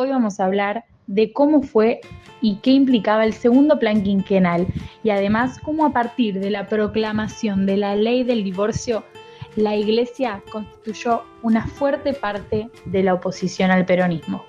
Hoy vamos a hablar de cómo fue y qué implicaba el segundo plan quinquenal y además cómo a partir de la proclamación de la ley del divorcio, la Iglesia constituyó una fuerte parte de la oposición al peronismo.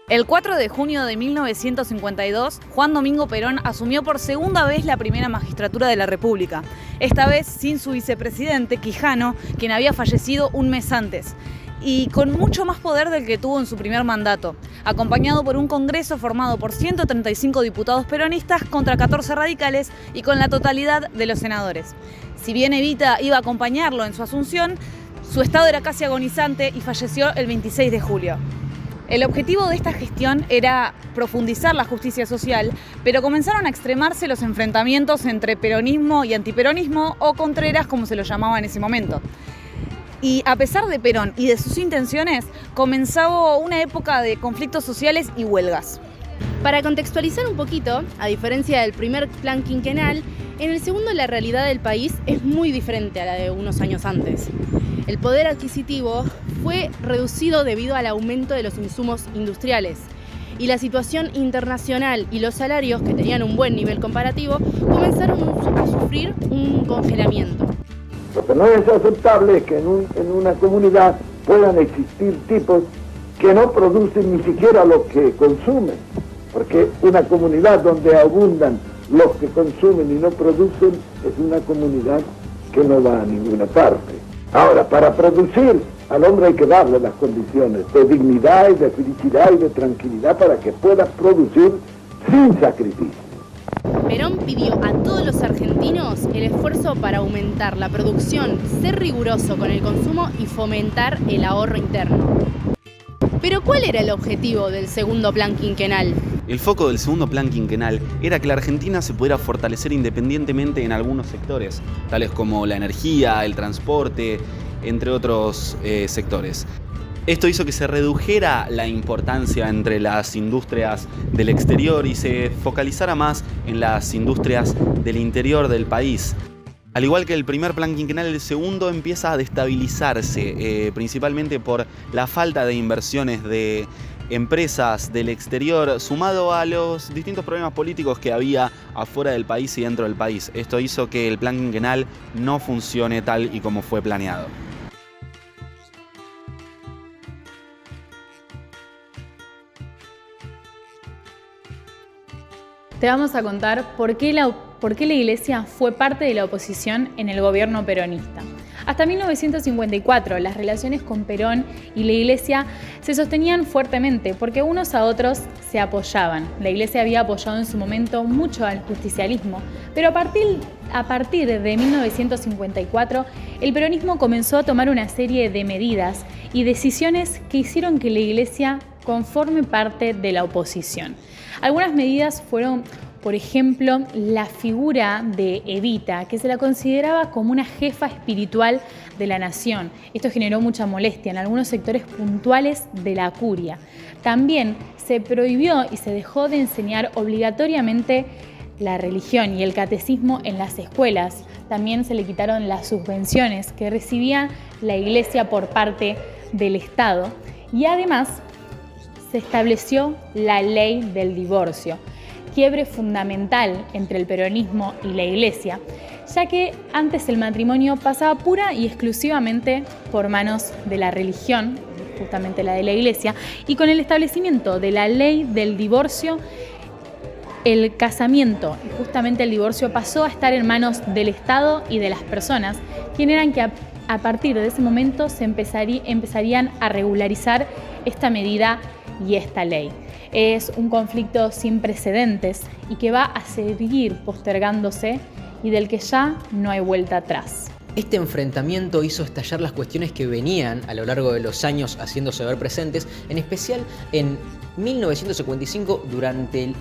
El 4 de junio de 1952, Juan Domingo Perón asumió por segunda vez la primera magistratura de la República, esta vez sin su vicepresidente, Quijano, quien había fallecido un mes antes, y con mucho más poder del que tuvo en su primer mandato, acompañado por un Congreso formado por 135 diputados peronistas contra 14 radicales y con la totalidad de los senadores. Si bien Evita iba a acompañarlo en su asunción, su estado era casi agonizante y falleció el 26 de julio. El objetivo de esta gestión era profundizar la justicia social, pero comenzaron a extremarse los enfrentamientos entre peronismo y antiperonismo, o contreras como se lo llamaba en ese momento. Y a pesar de Perón y de sus intenciones, comenzó una época de conflictos sociales y huelgas. Para contextualizar un poquito, a diferencia del primer plan quinquenal, en el segundo la realidad del país es muy diferente a la de unos años antes. El poder adquisitivo fue reducido debido al aumento de los insumos industriales y la situación internacional y los salarios, que tenían un buen nivel comparativo, comenzaron a sufrir un congelamiento. Lo que no es aceptable es que en una comunidad puedan existir tipos que no producen ni siquiera lo que consumen, porque una comunidad donde abundan los que consumen y no producen es una comunidad que no va a ninguna parte. Ahora, para producir, al hombre hay que darle las condiciones de dignidad y de felicidad y de tranquilidad para que pueda producir sin sacrificio. Perón pidió a todos los argentinos el esfuerzo para aumentar la producción, ser riguroso con el consumo y fomentar el ahorro interno. Pero ¿cuál era el objetivo del segundo plan quinquenal? El foco del segundo plan quinquenal era que la Argentina se pudiera fortalecer independientemente en algunos sectores, tales como la energía, el transporte, entre otros sectores. Esto hizo que se redujera la importancia entre las industrias del exterior y se focalizara más en las industrias del interior del país. Al igual que el primer plan quinquenal, el segundo empieza a destabilizarse, principalmente por la falta de inversiones de empresas del exterior, sumado a los distintos problemas políticos que había afuera del país y dentro del país. Esto hizo que el plan quinquenal no funcione tal y como fue planeado. Te vamos a contar por qué la Iglesia fue parte de la oposición en el gobierno peronista. Hasta 1954, las relaciones con Perón y la Iglesia se sostenían fuertemente porque unos a otros se apoyaban. La Iglesia había apoyado en su momento mucho al justicialismo, pero a partir de 1954, el peronismo comenzó a tomar una serie de medidas y decisiones que hicieron que la Iglesia conforme parte de la oposición. Algunas medidas fueron, por ejemplo, la figura de Evita, que se la consideraba como una jefa espiritual de la nación. Esto generó mucha molestia en algunos sectores puntuales de la curia. También se prohibió y se dejó de enseñar obligatoriamente la religión y el catecismo en las escuelas. También se le quitaron las subvenciones que recibía la Iglesia por parte del Estado. Y además se estableció la ley del divorcio, quiebre fundamental entre el peronismo y la Iglesia, ya que antes el matrimonio pasaba pura y exclusivamente por manos de la religión, justamente la de la Iglesia, y con el establecimiento de la ley del divorcio, el casamiento y justamente el divorcio pasó a estar en manos del Estado y de las personas, quienes eran que a partir de ese momento se empezarían a regularizar esta medida y esta ley. Es un conflicto sin precedentes y que va a seguir postergándose y del que ya no hay vuelta atrás. Este enfrentamiento hizo estallar las cuestiones que venían a lo largo de los años haciéndose ver presentes, en especial en 1955 durante el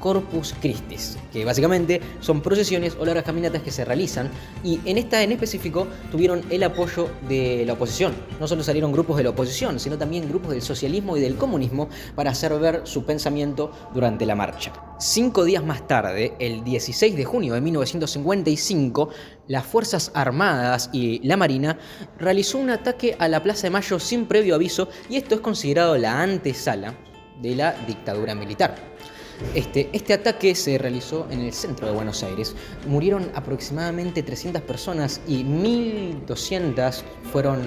Corpus Christi, que básicamente son procesiones o largas caminatas que se realizan, y en esta en específico tuvieron el apoyo de la oposición. No solo salieron grupos de la oposición, sino también grupos del socialismo y del comunismo para hacer ver su pensamiento durante la marcha. 5 días más tarde, el 16 de junio de 1955, las Fuerzas Armadas y la Marina realizó un ataque a la Plaza de Mayo sin previo aviso, y esto es considerado la antesala de la dictadura militar. Este ataque se realizó en el centro de Buenos Aires. Murieron aproximadamente 300 personas y 1.200 fueron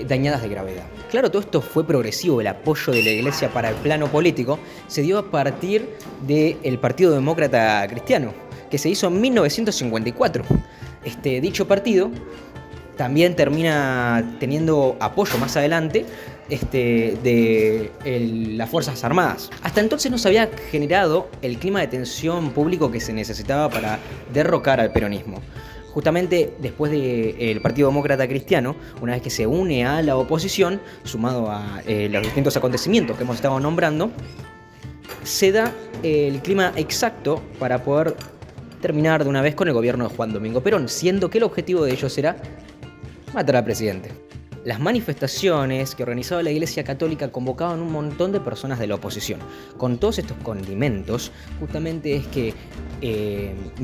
dañadas de gravedad. Claro, todo esto fue progresivo. El apoyo de la Iglesia para el plano político se dio a partir del Partido Demócrata Cristiano, que se hizo en 1954. Dicho partido también termina teniendo apoyo más adelante de las Fuerzas Armadas. Hasta entonces no se había generado el clima de tensión público que se necesitaba para derrocar al peronismo. Justamente después del Partido Demócrata Cristiano, una vez que se une a la oposición, sumado a los distintos acontecimientos que hemos estado nombrando, se da el clima exacto para poder terminar de una vez con el gobierno de Juan Domingo Perón, siendo que el objetivo de ellos era matar al presidente. Las manifestaciones que organizaba la Iglesia Católica convocaban un montón de personas de la oposición. Con todos estos condimentos, justamente es que,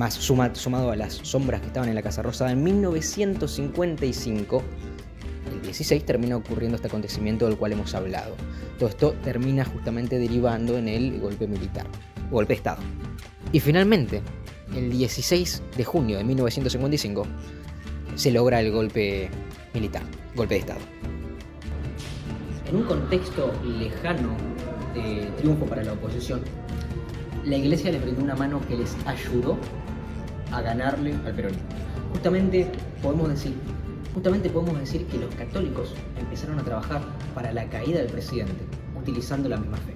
sumado a las sombras que estaban en la Casa Rosada, en 1955, el 16, termina ocurriendo este acontecimiento del cual hemos hablado. Todo esto termina justamente derivando en el golpe militar, golpe de Estado. Y finalmente, el 16 de junio de 1955, se logra el golpe militar, golpe de Estado. En un contexto lejano de triunfo para la oposición, la Iglesia le brindó una mano que les ayudó a ganarle al peronismo. Justamente podemos decir que los católicos empezaron a trabajar para la caída del presidente, utilizando la misma fe.